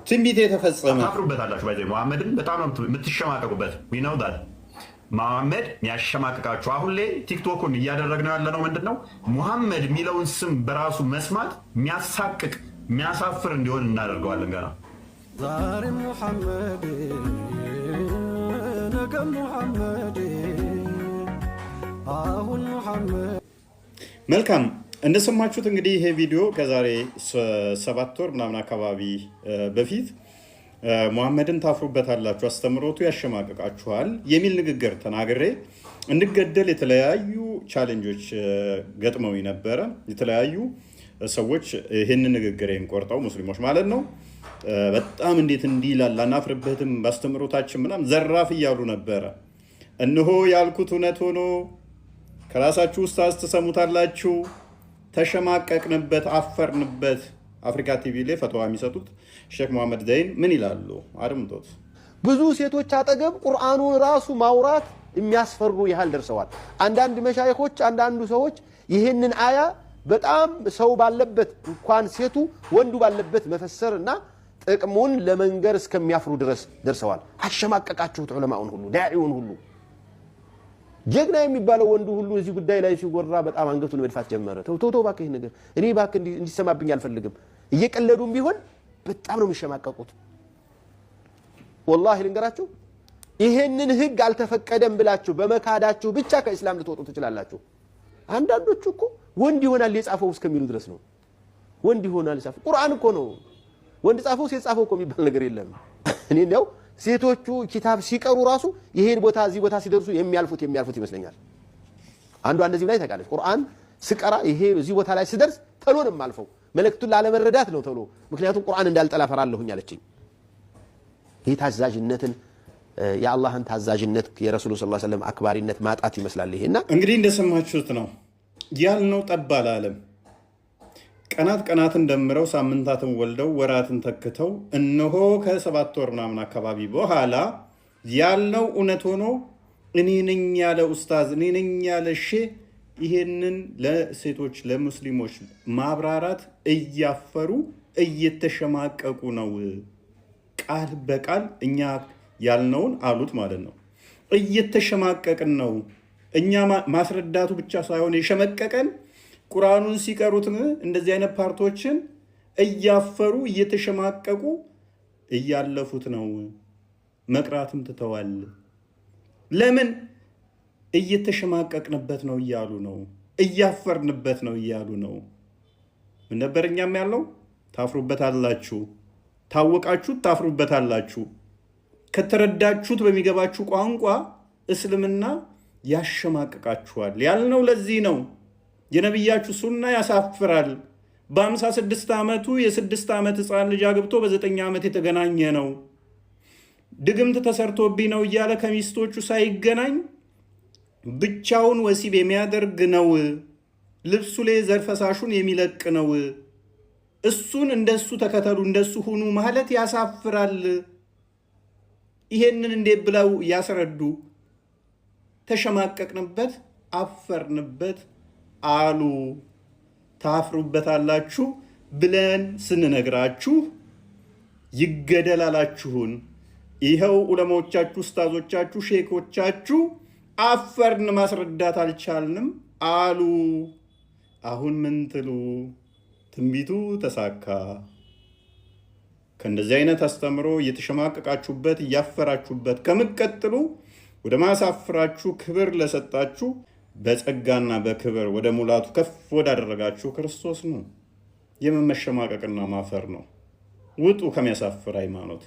ትንቢት የተፈጸመ ታፍሩበታላችሁ። ባይዘ መሐመድን በጣም ነው የምትሸማቀቁበት። ዊነው ዳት መሐመድ የሚያሸማቅቃችሁ አሁን ላይ ቲክቶኩን እያደረግነው ያለነው ምንድነው? ሙሐመድ የሚለውን ስም በራሱ መስማት የሚያሳቅቅ የሚያሳፍር እንዲሆን እናደርገዋለን። ገና ዛሬ ሙሐመድ ነገ ሙሐመድ አሁን ሙሐመድ። መልካም እንደሰማችሁት እንግዲህ ይሄ ቪዲዮ ከዛሬ 7 ወር ምናምን አካባቢ በፊት ሙሐመድን ታፍሩበታላችሁ፣ አስተምሮቱ ያሸማቅቃችኋል የሚል ንግግር ተናግሬ እንድገደል የተለያዩ ቻሌንጆች ገጥመው ነበረ። የተለያዩ ሰዎች ይህንን ንግግሬን ቆርጠው ሙስሊሞች ማለት ነው በጣም እንዴት እንዲህ ይላል አናፍርበትም ባስተምሮታችን ምናምን ዘራፍ እያሉ ነበረ። እነሆ ያልኩት እውነት ሆኖ ከራሳችሁ ኡስታዝ ተሰሙታላችሁ። ተሸማቀቅንበት፣ አፈርንበት። አፍሪካ ቲቪ ላይ ፈትዋ የሚሰጡት ሼክ መሐመድ ዘይን ምን ይላሉ? አድምጦት። ብዙ ሴቶች አጠገብ ቁርአኑን ራሱ ማውራት የሚያስፈሩ ያህል ደርሰዋል። አንዳንድ መሻይኾች፣ አንዳንዱ ሰዎች ይህንን አያ በጣም ሰው ባለበት እንኳን ሴቱ ወንዱ ባለበት መፈሰርና ጥቅሙን ለመንገር እስከሚያፍሩ ድረስ ደርሰዋል። አሸማቀቃችሁት ዑለማውን ሁሉ ዳዒውን ሁሉ። ጀግና የሚባለው ወንዱ ሁሉ እዚህ ጉዳይ ላይ ሲወራ በጣም አንገቱን መድፋት ጀመረ። ተው እባክህ ነገር እኔ እባክህ እንዲሰማብኝ አልፈልግም። እየቀለዱም ቢሆን በጣም ነው የሚሸማቀቁት። ወላሂ ልንገራችሁ፣ ይሄንን ህግ አልተፈቀደም ብላችሁ በመካዳችሁ ብቻ ከእስላም ልትወጡ ትችላላችሁ። አንዳንዶቹ እኮ ወንድ ይሆናል የጻፈው እስከሚሉ ድረስ ነው። ወንድ ይሆናል የጻፈው ቁርአን እኮ ነው። ወንድ ጻፈው ሴት ጻፈው እኮ የሚባል ነገር የለም። እኔ ነው ሴቶቹ ኪታብ ሲቀሩ ራሱ ይሄን ቦታ እዚህ ቦታ ሲደርሱ የሚያልፉት ይመስለኛል። አንዷ እንደዚህ ላይ ታውቃለች። ቁርአን ስቀራ ይሄ እዚህ ቦታ ላይ ሲደርስ ተሎ ነው የማልፈው፣ መልእክቱን ላለመረዳት ነው ተሎ፣ ምክንያቱም ቁርአን እንዳልጠላ ፈራለሁኝ አለችኝ። ይሄ ታዛዥነትን የአላህን ታዛዥነት የረሱሉ ሰለላሁ ዐለይሂ ወሰለም አክባሪነት ማጣት ይመስላል። ይሄና እንግዲህ እንደሰማችሁት ነው ያልነው። ጠባል ዓለም ቀናትን ደምረው ሳምንታትን ወልደው ወራትን ተክተው እነሆ ከ7 ወር ምናምን አካባቢ በኋላ ያልነው እውነት ሆኖ እኔ ነኝ ያለ ኡስታዝ፣ እኔ ነኝ ያለ ሼህ ይሄንን ለሴቶች ለሙስሊሞች ማብራራት እያፈሩ እየተሸማቀቁ ነው። ቃል በቃል እኛ ያልነውን አሉት ማለት ነው። እየተሸማቀቅን ነው። እኛ ማስረዳቱ ብቻ ሳይሆን የሸመቀቀን ቁርአኑን ሲቀሩት እንደዚህ አይነት ፓርቶችን እያፈሩ እየተሸማቀቁ እያለፉት ነው። መቅራትም ትተዋል። ለምን? እየተሸማቀቅንበት ነው እያሉ ነው። እያፈርንበት ነው እያሉ ነው። ምን ነበር እኛም ያለው? ታፍሩበታላችሁ። ታወቃችሁት ታፍሩበታላችሁ። ከተረዳችሁት በሚገባችሁ ቋንቋ እስልምና ያሸማቅቃችኋል ያልነው ለዚህ ነው። የነቢያችሁ ሱና ያሳፍራል። በ56 ዓመቱ የ6 ዓመት ህፃን ልጅ አግብቶ በ9 ዓመት የተገናኘ ነው። ድግምት ተሰርቶብኝ ነው እያለ ከሚስቶቹ ሳይገናኝ ብቻውን ወሲብ የሚያደርግ ነው። ልብሱ ላይ ዘር ፈሳሹን የሚለቅ ነው። እሱን እንደሱ ተከተሉ እንደሱ ሁኑ ማለት ያሳፍራል። ይሄንን እንዴት ብለው ያስረዱ? ተሸማቀቅንበት፣ አፈርንበት አሉ። ታፍሩበታላችሁ ብለን ስንነግራችሁ ይገደላላችሁን። ይኸው ዑለማዎቻችሁ፣ ኡስታዞቻችሁ፣ ሼኮቻችሁ አፈርን ማስረዳት አልቻልንም አሉ። አሁን ምን ትሉ? ትንቢቱ ተሳካ። ከእንደዚህ አይነት አስተምሮ እየተሸማቀቃችሁበት እያፈራችሁበት ከምትቀጥሉ ወደ ማሳፍራችሁ ክብር ለሰጣችሁ በጸጋና በክብር ወደ ሙላቱ ከፍ ወዳደረጋችሁ ክርስቶስ ነው። የመሸማቀቅና ማፈር ነው። ውጡ ከሚያሳፍር ሃይማኖት።